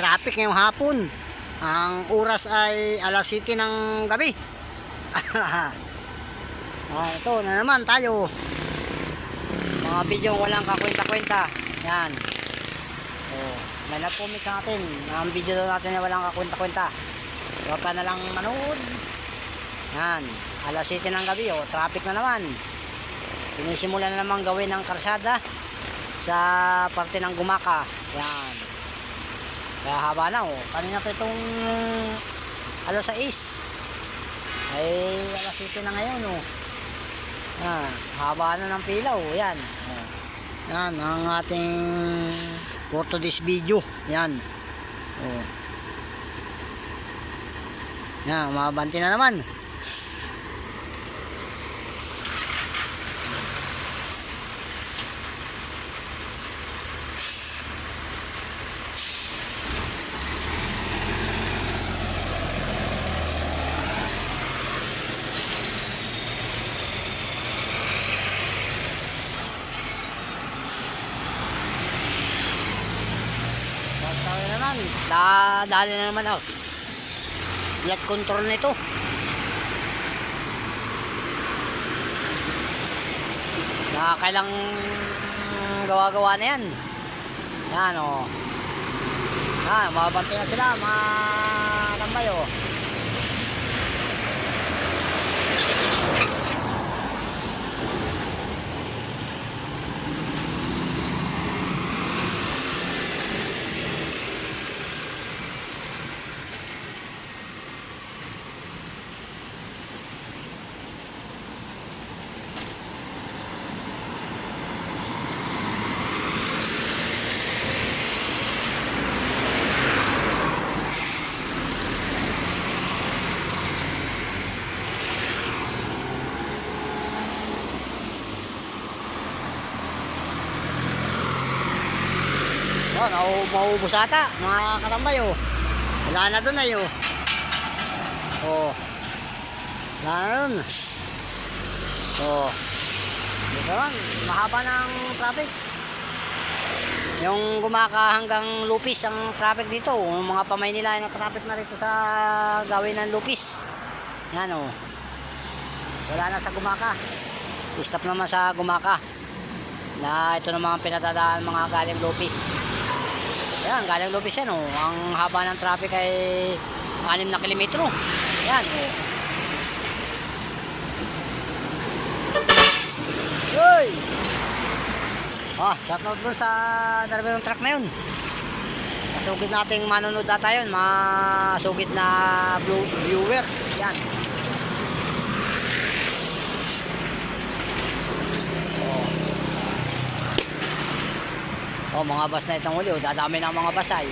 traffic ngayong hapon. Ang oras ay alas 7 ng gabi. Ito na naman tayo. Mga video walang kakwenta-kwenta. Yan. May nag-comment sa atin. Ang video natin ay walang kakwenta-kwenta. Huwag ka na lang manood. Yan. Alas 7 ng gabi. Traffic na naman. Sinisimula na naman gawin ng karsada sa parte ng Gumaka. Yan. Kaya haba na. Kanina pa itong alas 6 ay alas 7 na ngayon. Haba na ng pilaw. Yan. Yan ang ating for today's video. Yan. Yan, mabanti na naman. Dali na naman ako. Flight control nito. Kailang gawa-gawa na yan. Yan mababante na sila mga tambay maubos ata mga katambay wala na dun wala na dun dito lang mahaba ng traffic yung Gumaka hanggang Lupis ang traffic dito mga pamay nila yung traffic na rito sa gawin ng Lupis yan wala na sa Gumaka stop naman sa Gumaka na ito na mga pinatadaan mga galing Lupis. Yan, galing Lupis yan ang haba ng traffic ay 6 na kilometro. Yan Uy! Shoutout dun sa driver ng truck na yun. Masugid nating manonood ata yun. Masugid na viewer. Yan. Mga bus na itong uli dadami na mga bus ay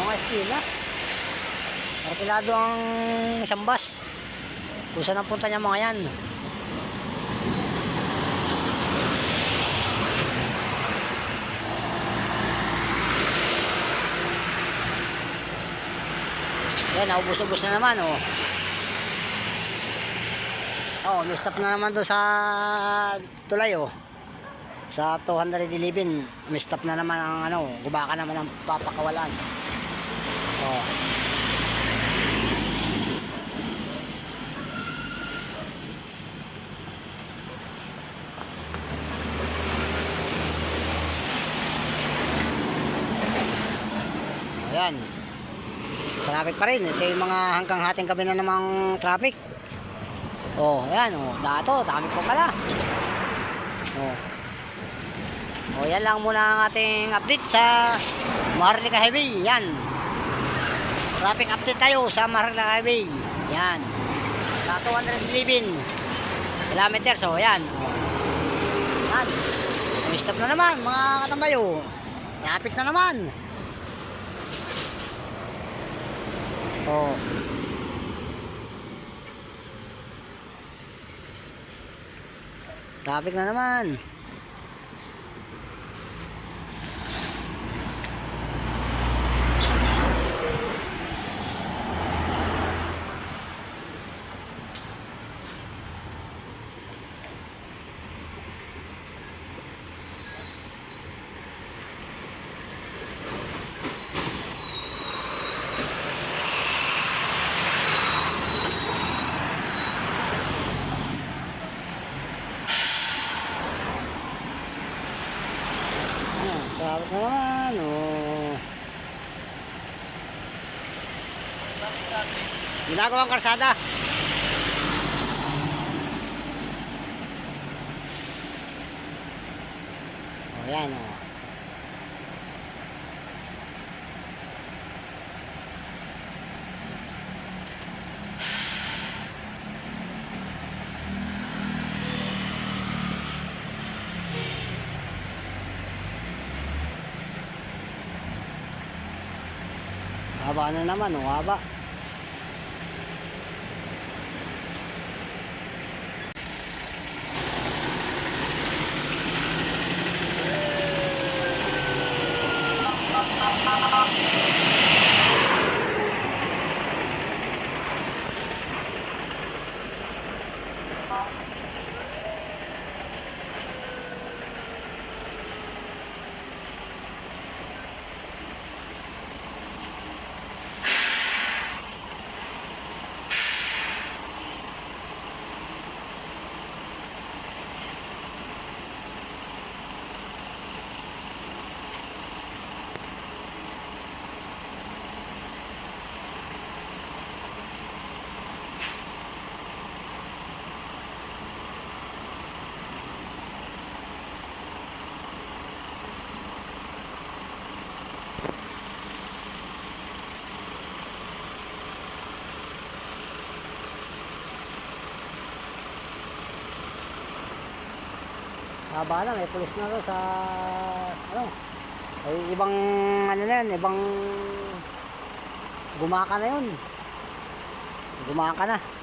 mga estila marpilado ang isang bus kung saan ang punta niya mga yan. Yan, naubos-ubos na naman may stop na naman doon sa tulay sa 211 may stop na naman ang Gumaka naman ang papakawalan ayan traffic pa rin. Ito yung mga hanggang hating gabi na namang traffic. Ayan dato, dami po pala. Yan lang muna ang ating update sa Maharlika Highway. Yan. Traffic update tayo sa Maharlika Highway. Yan. Sa 211 kilometers. Yan. Yan. Stop na naman mga katambayo. Traffic na naman. Traffic na naman. Bawat na naman, oh. Ginagawang kalsada. O, yan, o. Haba na naman, o, haba. Haba na, may pulis na ro sa ano. Ay ibang ano na yan, ibang gumaka na yun. Gumaka na.